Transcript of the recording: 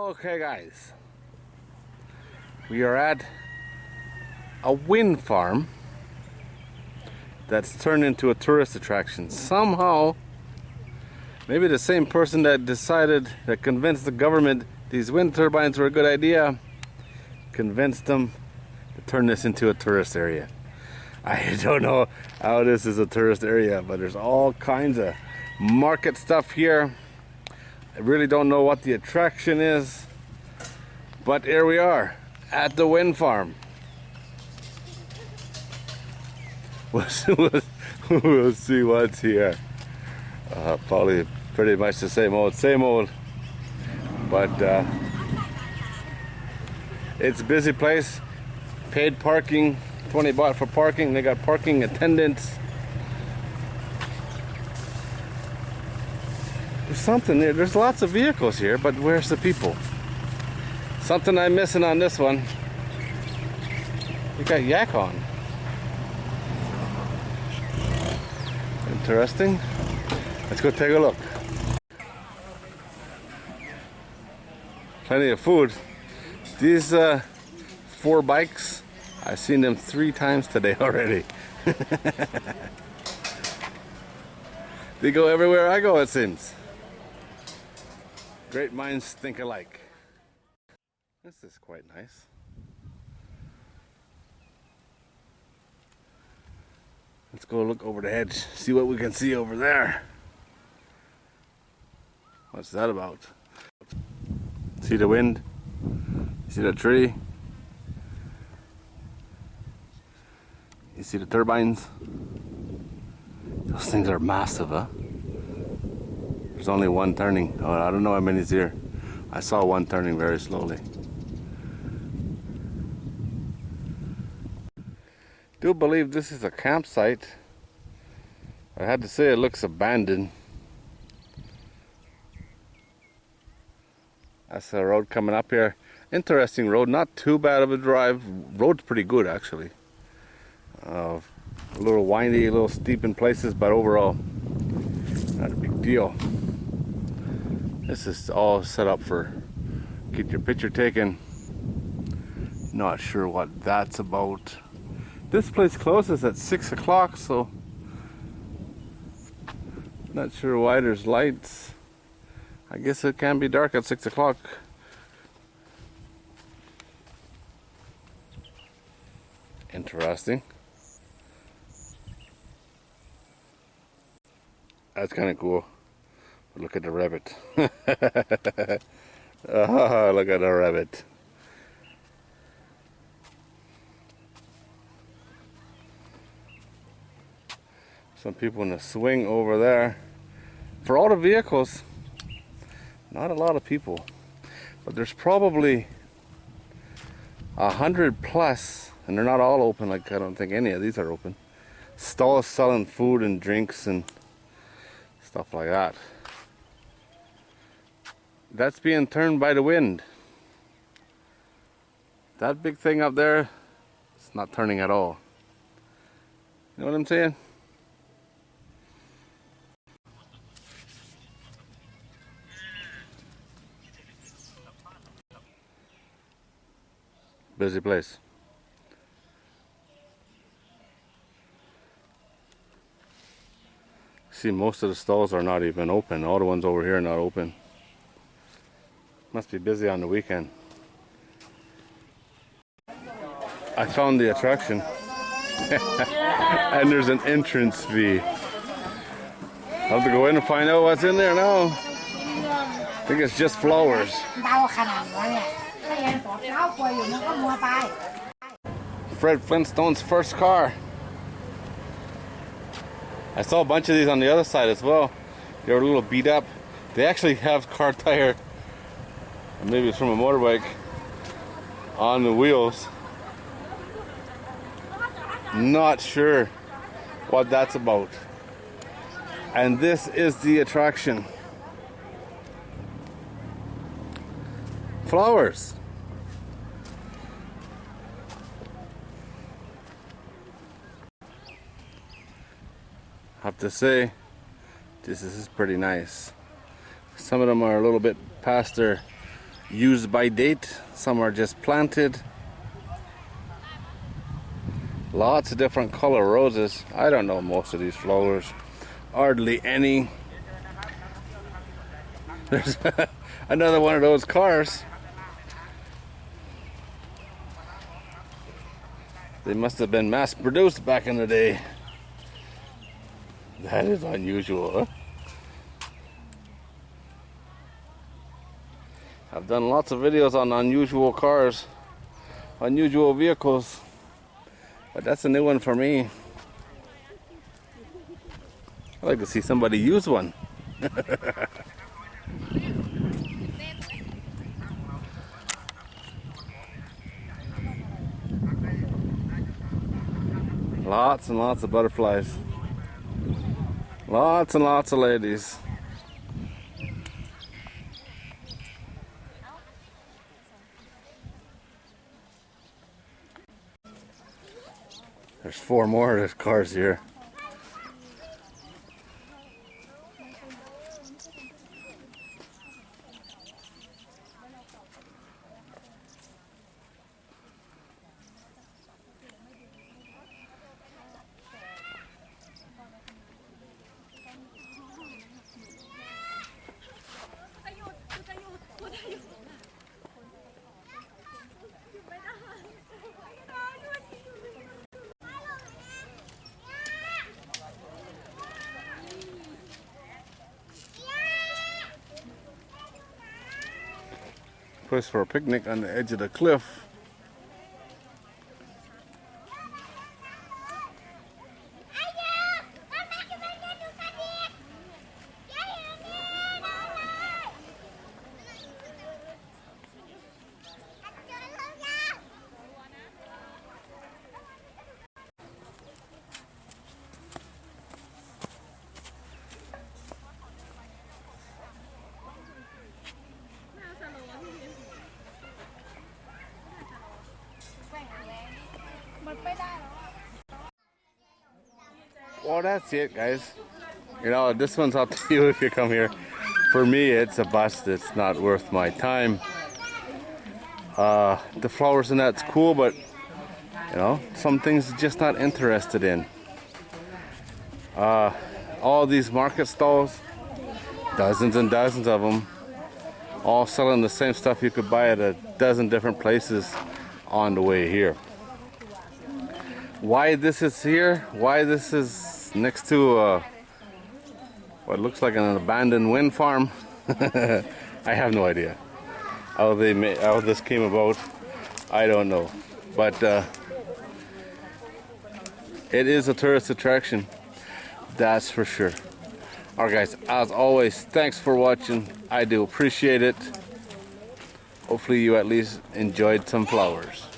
Okay guys, we are at a wind farm that's turned into a tourist attraction. Somehow, maybe the same person that convinced the government these wind turbines were a good idea, convinced them to turn this into a tourist area. I don't know how this is a tourist area, but there's all kinds of market stuff here. I really don't know what the attraction is, but here we are at the wind farm. We'll see what's here. Probably pretty much the same old. But it's a busy place. Paid parking, 20 baht for parking. They got parking attendants. There's something there. There's lots of vehicles here, but where's the people? Something I'm missing on this one. We got yak on. Interesting. Let's go take a look. Plenty of food. These 4 bikes, I've seen them 3 times today already. They go everywhere I go, it seems. Great minds think alike. This is quite nice. Let's go look over the hedge, see what we can see over there. What's that about? See the wind? See the tree? You see the turbines? Those things are massive, huh? There's only one turning. Oh, I don't know how many's here. I saw one turning very slowly. Do believe this is a campsite. I had to say it looks abandoned. That's the road coming up here. Interesting road, not too bad of a drive. Road's pretty good actually. A little windy, a little steep in places, but overall not a big deal. This is all set up for get your picture taken. Not sure what that's about. This place closes at 6 o'clock, so not sure why there's lights. I guess it can be dark at 6 o'clock. Interesting. That's kind of cool. Look at the rabbit. Oh, look at the rabbit. Some people in the swing over there. For all the vehicles, not a lot of people, but there's probably 100 plus, and they're not all open. Like I don't think any of these are open. Stalls selling food and drinks and stuff like that. That's being turned by the wind. That big thing up there, it's not turning at all. You know what I'm saying? Busy place. See, most of the stalls are not even open. All the ones over here are not open. Must be busy on the weekend. I found the attraction. And there's an entrance fee. I'll have to go in and find out what's in there now. I think it's just flowers. Fred Flintstone's first car. I saw a bunch of these on the other side as well. They were a little beat up. They actually have car tire, maybe it's from a motorbike, on the wheels. Not sure what that's about. And this is the attraction. Flowers. Have to say, this is pretty nice. Some of them are a little bit past their used by date, some are just planted. Lots of different color roses. I don't know most of these flowers, hardly any. There's another one of those cars. They must have been mass produced back in the day. That is unusual, huh? I've done lots of videos on unusual cars, unusual vehicles, but that's a new one for me. I'd like to see somebody use one. Lots and lots of butterflies. Lots and lots of ladies. There's 4 more of these cars here. Place for a picnic on the edge of the cliff. Well, that's it, guys. You know, this one's up to you if you come here. For me, it's a bust. It's not worth my time. The flowers and that's cool, but you know, some things just not interested in. All these market stalls, dozens and dozens of them, all selling the same stuff you could buy at a dozen different places on the way here. Why this is here, why this is next to what looks like an abandoned wind farm, I have no idea. How this came about, I don't know. But it is a tourist attraction, that's for sure. Alright guys, as always, thanks for watching. I do appreciate it. Hopefully you at least enjoyed some flowers.